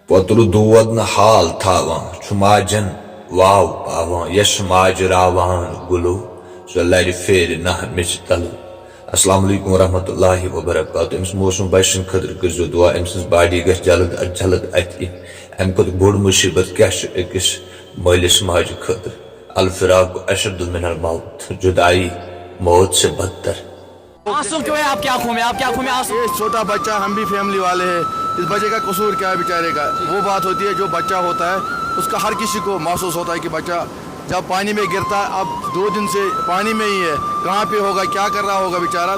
Potru duvadna hal thavan, chumajan wow pavan, yes majravan gulu, so lari feri nah michtalu. Assalamu alaikum wa rahmatullahi wa barakatuh. Ems mosum bashin khadr karzo dua, emsins body gas jalad ati. Em kod bod musibat kash ekis mailis maj khadr. Al firaq ashaddu min al maut, judai maut se badtar. आंसू क्यों है आपकी आंखों में? आपकी आंखों में आंसू? ये छोटा बच्चा, हम भी फैमिली वाले हैं, इस बच्चे का कसूर क्या है बेचारे का? वो बात होती है जो बच्चा होता है उसका हर किसी को महसूस होता है कि बच्चा जब पानी में गिरता है, अब 2 दिन से पानी में ही है, कहाँ पे होगा, क्या कर रहा होगा बेचारा।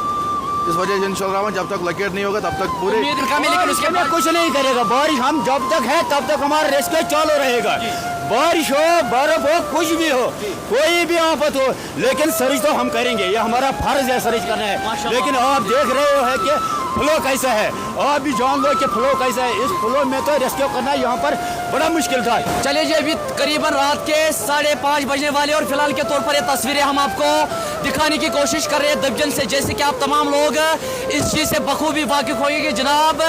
इस वजह से इंशाल्लाह जब तक लकेट नहीं होगा तब तक पूरे लेकिन उसके बाद कुछ नहीं करेगा। बारिश हम जब तक है तब तक हमारा रेस्क्यू चालू रहेगा। बारिश हो, बर्फ हो, कुछ भी हो, कोई भी आफत हो, लेकिन सर्च तो हम करेंगे। ये हमारा फर्ज है सर्च करना है। लेकिन आप देख रहे हो है कि फ्लो कैसा है, आप भी जान लो कि फ्लो कैसा है। इस फ्लो में तो रेस्क्यू करना यहाँ पर बड़ा मुश्किल था। चलिए जी, अभी करीबन रात के 5:30 बजने वाले और फिलहाल के तौर पर ये तस्वीरें हम आपको दिखाने की कोशिश कर रहे हैं दबजन से, जैसे कि आप तमाम लोग इस चीज़ से बखूबी वाकिफ होंगे कि जनाब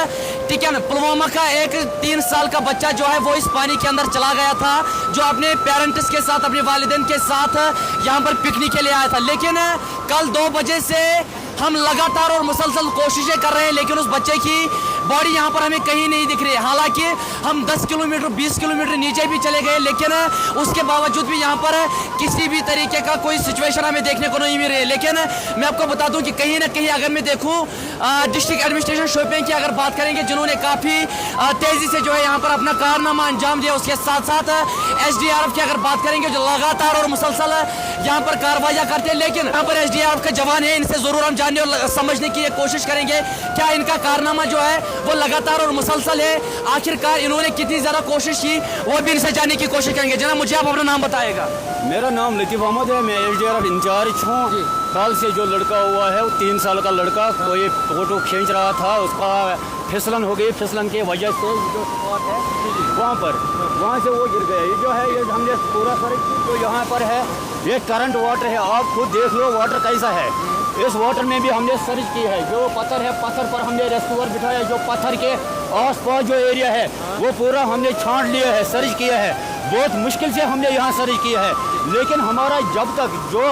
ठीक है ना, पुलवामा का एक 3 साल का बच्चा जो है वो इस पानी के अंदर चला गया था, जो अपने पेरेंट्स के साथ, अपने वालिदैन के साथ यहाँ पर पिकनिक के लिए आया था। लेकिन कल 2 बजे से हम लगातार और मुसलसल कोशिशें कर रहे हैं, लेकिन उस बच्चे की बॉडी यहाँ पर हमें कहीं नहीं दिख रही है। हालांकि हम 10 किलोमीटर 20 किलोमीटर नीचे भी चले गए, लेकिन उसके बावजूद भी यहाँ पर किसी भी तरीके का कोई सिचुएशन हमें देखने को नहीं मिल रही है। लेकिन मैं आपको बता दूं कि कहीं ना कहीं अगर मैं देखूं डिस्ट्रिक्ट एडमिनिस्ट्रेशन शोपियां की अगर बात करेंगे, जिन्होंने काफ़ी तेज़ी से जो है यहाँ पर अपना कारनामा अंजाम दिया, उसके साथ साथ SDRF की अगर बात करेंगे जो लगातार और मुसलसल यहाँ पर कार्रवाइयाँ करते हैं। लेकिन यहाँ पर SDRF के जवान हैं, इनसे ज़रूर हम जानने और समझने की कोशिश करेंगे क्या इनका कारनामा जो है वो लगातार और मुसलसल है, आखिरकार इन्होंने कितनी ज़्यादा कोशिश की, वो भी इनसे जानने की कोशिश करेंगे। जनाब मुझे आप अपना नाम बताएगा। मेरा नाम लतीफ़ अहमद है, मैं SDRF इंचार्ज हूँ। कल से जो लड़का हुआ है वो 3 साल का लड़का, कोई फोटो खींच रहा था, उसका फिसलन हो गई, फिसलन की वजह से जो स्पॉट है वहाँ से वो गिर गया। ये जो है ये हमने पूरा सर्च जो यहाँ पर है ये करंट वाटर है, आप खुद देख लो वाटर कैसा है। इस वाटर में भी हमने सर्च की है, जो पत्थर है पत्थर पर हमने रेस्क्यूअर बिठाया, जो पत्थर के आसपास जो एरिया है वो पूरा हमने छांट लिया है, सर्च किया है। बहुत मुश्किल से हमने यहाँ सर्च किया है, लेकिन हमारा जब तक जो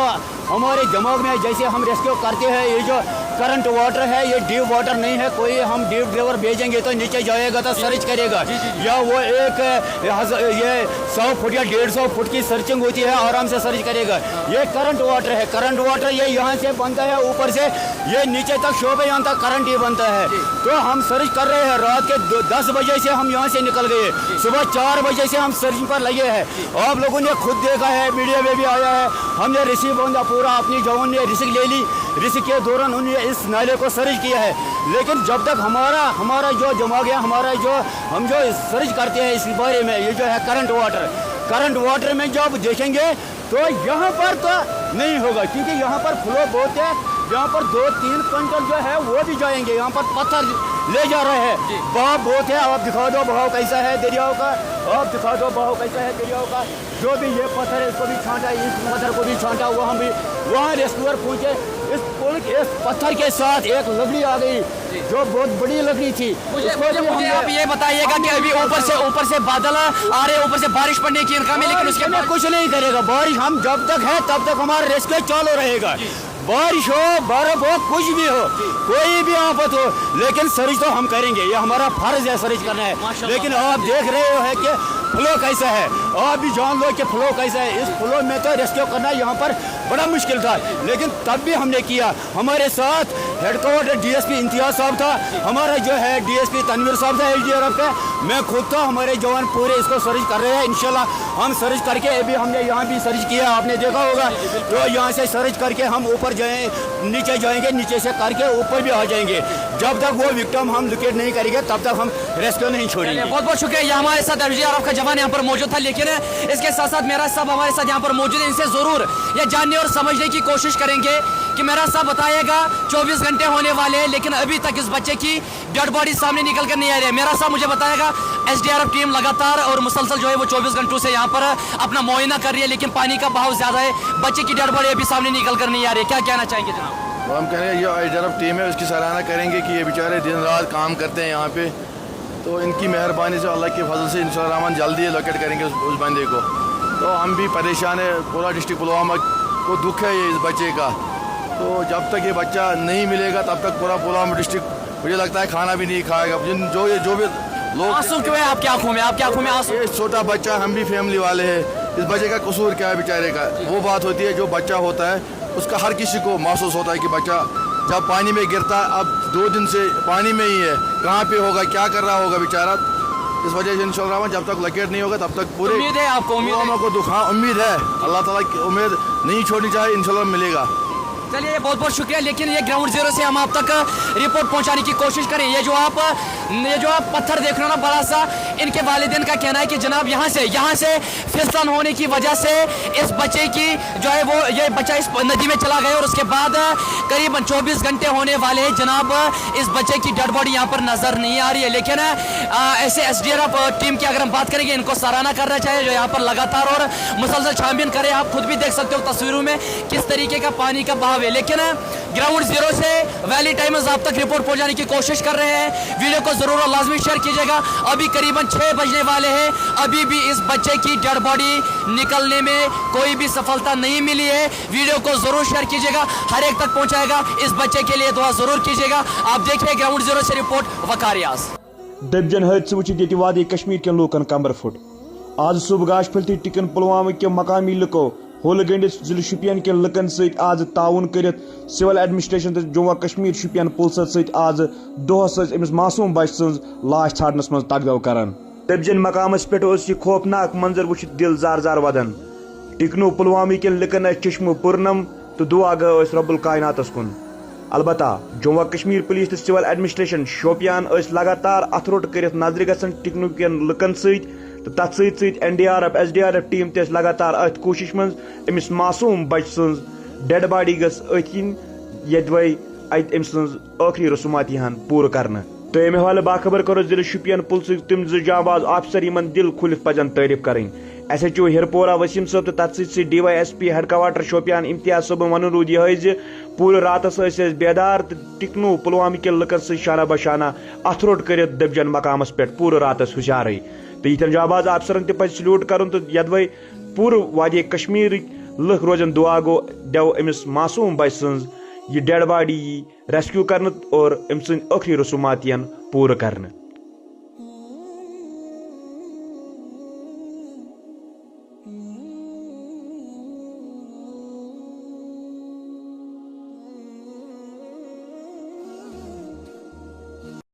हमारे दिमाग में जैसे हम रेस्क्यू करते हैं, ये जो करंट वाटर है ये डीप वाटर नहीं है, कोई हम डीप ड्राइवर भेजेंगे तो नीचे जाएगा तो सर्च करेगा, या वो एक ये 100 फुट या 150 फुट की सर्चिंग होती है, आराम से सर्च करेगा। ये करंट वाटर है, करंट वाटर ये यहाँ से बनता है, ऊपर से ये नीचे तक शोप है, यहाँ तक करंट ही बनता है। तो हम सर्च कर रहे हैं, रात के 10 बजे से हम यहाँ से निकल गए, सुबह 4 बजे से हम सर्चिंग पर लगे हैं। आप लोगों ने खुद देखा है, मीडिया में भी आया है, हमने रिसीव बंदा पूरा अपनी जवान ने रिस्क ले ली, रिस्क के दौरान उन्होंने इस नाले को सर्च किया है। लेकिन जब तक हमारा जो दिमाग है, हमारा जो हम जो सर्च करते हैं इस बारे में, ये जो है करंट वाटर में जब देखेंगे तो यहाँ पर तो नहीं होगा, क्योंकि यहाँ पर फ्लो बहुत है, यहाँ पर 2-3 क्विंटल जो है वो भी जाएंगे, यहाँ पर पत्थर ले जा रहे हैं, बहाव बहुत है। आप दिखा दो बहाव कैसा है दरियाओं का, आप दिखा दो बहाव कैसा है दरियाओं का। जो भी ये पत्थर है इसको भी छांटा, इस पत्थर को भी छांटा, वहाँ भी वहाँ रेस्क्यूअर पहुँचे, इस पुल के इस पत्थर के साथ एक लकड़ी आ गई जो बहुत बड़ी लकड़ी थी। मुझे आप ये बताइएगा कि अभी ऊपर से बादल आ रहे, ऊपर से बारिश पड़ने की इनका में, लेकिन उसके बाद कुछ नहीं करेगा। बारिश हम जब तक है तब तक हमारा रेस्क्यू चालू रहेगा। बारिश हो, बर्फ हो, कुछ भी हो, कोई भी आफत हो, लेकिन सर्च तो हम करेंगे। ये हमारा फर्ज है सर्च करना है। लेकिन आप देख रहे हो है कि फ्लो कैसा है, आप भी जान लो कि फ्लो कैसा है। इस फ्लो में तो रेस्क्यू करना यहाँ पर बड़ा मुश्किल था, लेकिन तब भी हमने किया। हमारे साथ हेडक्वार्टर DSP इम्तियाज साहब था, हमारा जो है DSP तनवीर साहब था SDRF का, मैं खुद था, हमारे जवान पूरे इसको सर्च कर रहे हैं। इंशाल्लाह हम सर्च करके अभी हमने यहाँ भी सर्च किया, आपने देखा होगा। तो यहाँ से सर्च करके हम ऊपर नीचे जाएंगे, नीचे से करके ऊपर भी आ जाएंगे। जब तक वो विक्टिम हम लोकेट नहीं करेंगे तब तक हम रेस्क्यू नहीं छोड़ेंगे। बहुत बहुत शुक्रिया। ये हमारे साथ SDRF का जवान यहाँ पर मौजूद था, लेकिन इसके साथ साथ मेरा साहब हमारे साथ यहाँ पर मौजूद है, इनसे ज़रूर ये जानने और समझने की कोशिश करेंगे कि मेरा साहब बताएगा 24 घंटे होने वाले हैं, लेकिन अभी तक इस बच्चे की डेड बॉडी सामने निकल कर नहीं आ रही है। मेरा साहब मुझे बताएगा SDRF टीम लगातार और मुसलसल जो है वो 24 घंटों से यहाँ पर अपना मुआयना कर रही है, लेकिन पानी का बहाव ज़्यादा है, बच्चे की डेड बॉडी अभी सामने निकल कर नहीं आ रही है। क्या कहना चाहेंगे जनाब? हम कह रहे हैं ये SDRF टीम है, उसकी सराहना करेंगे कि ये बेचारे दिन रात काम करते हैं यहाँ पे, तो इनकी मेहरबानी से अल्लाह के फजल से इंशाअल्लाह रहमान जल्दी लोकेट करेंगे उस बंदे को। तो हम भी परेशान है, पूरा डिस्ट्रिक्ट पुलवामा को दुख है ये इस बच्चे का। तो जब तक ये बच्चा नहीं मिलेगा तब तक पूरा पुलवामा डिस्ट्रिक्ट मुझे लगता है खाना भी नहीं खाएगा। जो भी लोग आंसू क्यों है आपकी आंखों में, आपकी आंखों में आंसू? ये छोटा बच्चा, हम भी फैमिली वाले हैं, इस बच्चे का कसूर क्या है बेचारे का? वो बात होती है जो बच्चा होता है उसका हर किसी को महसूस होता है कि बच्चा जब पानी में गिरता है, अब 2 दिन से पानी में ही है, कहाँ पे होगा, क्या कर रहा होगा बेचारा। इस वजह से इंशाअल्लाह जब तक लोकेट नहीं होगा तब तक पूरे उम्मीद है आपको? पुलवामा को दुख, हाँ उम्मीद है, अल्लाह ताला की उम्मीद नहीं छोड़नी चाहिए, इंशाअल्लाह मिलेगा। चलिए बहुत बहुत शुक्रिया। लेकिन ये ग्राउंड जीरो से हम आप तक रिपोर्ट पहुंचाने की कोशिश करें। ये जो आप पत्थर देख रहे हो ना बड़ा सा, इनके वालिदैन का कहना है कि जनाब यहाँ से फिसलन होने की वजह से इस बच्चे की जो है वो ये बच्चा इस नदी में चला गया और उसके बाद करीबन 24 घंटे होने वाले हैं जनाब, इस बच्चे की डेड बॉडी यहाँ पर नजर नहीं आ रही है। लेकिन ऐसे एसडीआरएफ टीम की अगर हम बात करेंगे, इनको सराहना करना चाहिए जो यहाँ पर लगातार और मुसलसल छानबीन करे। आप खुद भी देख सकते हो तस्वीरों में किस तरीके का पानी का बहाव है। लेकिन ग्राउंड जीरो से वैली टाइम्स आप तक रिपोर्ट पहुंचाने की कोशिश कर रहे हैं। वीडियो को जरूर और लाजमी शेयर कीजिएगा। अभी करीबन 6 बजने वाले हैं, अभी भी इस बच्चे की डेड बॉडी निकलने में कोई भी सफलता नहीं मिली है। वीडियो को जरूर शेयर कीजिएगा, हर एक तक पहुंचाएगा। इस बच्चे के लिए दुआ जरूर कीजिएगा। आप देखिए ग्राउंड जीरो से रिपोर्ट वकारियास। दबजन हादसे वुचित ये वादी कश्मीर के लूकन कमर फुट। आज सुबह गाश फलती टिकन पुलवामा के मकामी लुको होल गंडिस जिले शुपियन के लुकन सहित आज ताउन करित सिविल एडमिनिस्ट्रेशन तो जम्मू कश्मीर शुपियन पुलिस सहित आज दोहस अमिस मासूम बच सज लाश छाड़नस मज तगदव करान। दबजन मकामस पे यह खौफनाक मंजर वुचित दिल जार जार वदन। टिकनो पुलवामा के लुकन चश्म पुरनम तो दुआ गए रब्बुल कायनातस कुन। अलबत्ता जम्मू कश्मीर पुलिस तो सिविल एडमिनिस्ट्रेशन शोपियान लगातार अथरोट कर नजर गसन टिकनो के लुकन सहित तो तथ सहित NDRF SDRF टीम ते लगातार अथ कोशिश मज अमिस मासूम बच सज डेड बॉडी गस अथिन यदवै अम सज आखिरी रसूमात यहां पूर करना। तो अमे हवाले बाखबर करो जिले शुपियन पुलिस तम जाबाज ऑफिसर यमन दिल खुलित पजन तारीफ करें। SHO हिरपोरा वसीम साहब तो तथ DYSP हेडक्वार्टर शोपियान इम्तियाज साहब वन रूद यह पूरे रातस बेदार तो टिकनो पुलवामा के लुकन शाना बशाना अथरोट कर दबजन मकामस पे पूरे रातस हुशार। तो यन जाबाज अफसरन तह सल्यूट कर तो यदवै पूरे वादी कश्मीर लुक रोजन दुआ गो देव अमिस मासूम बच सज ये डेड बॉडी रेस्क्यू कर और अम सद आखिरी रसूमात पूरा कर।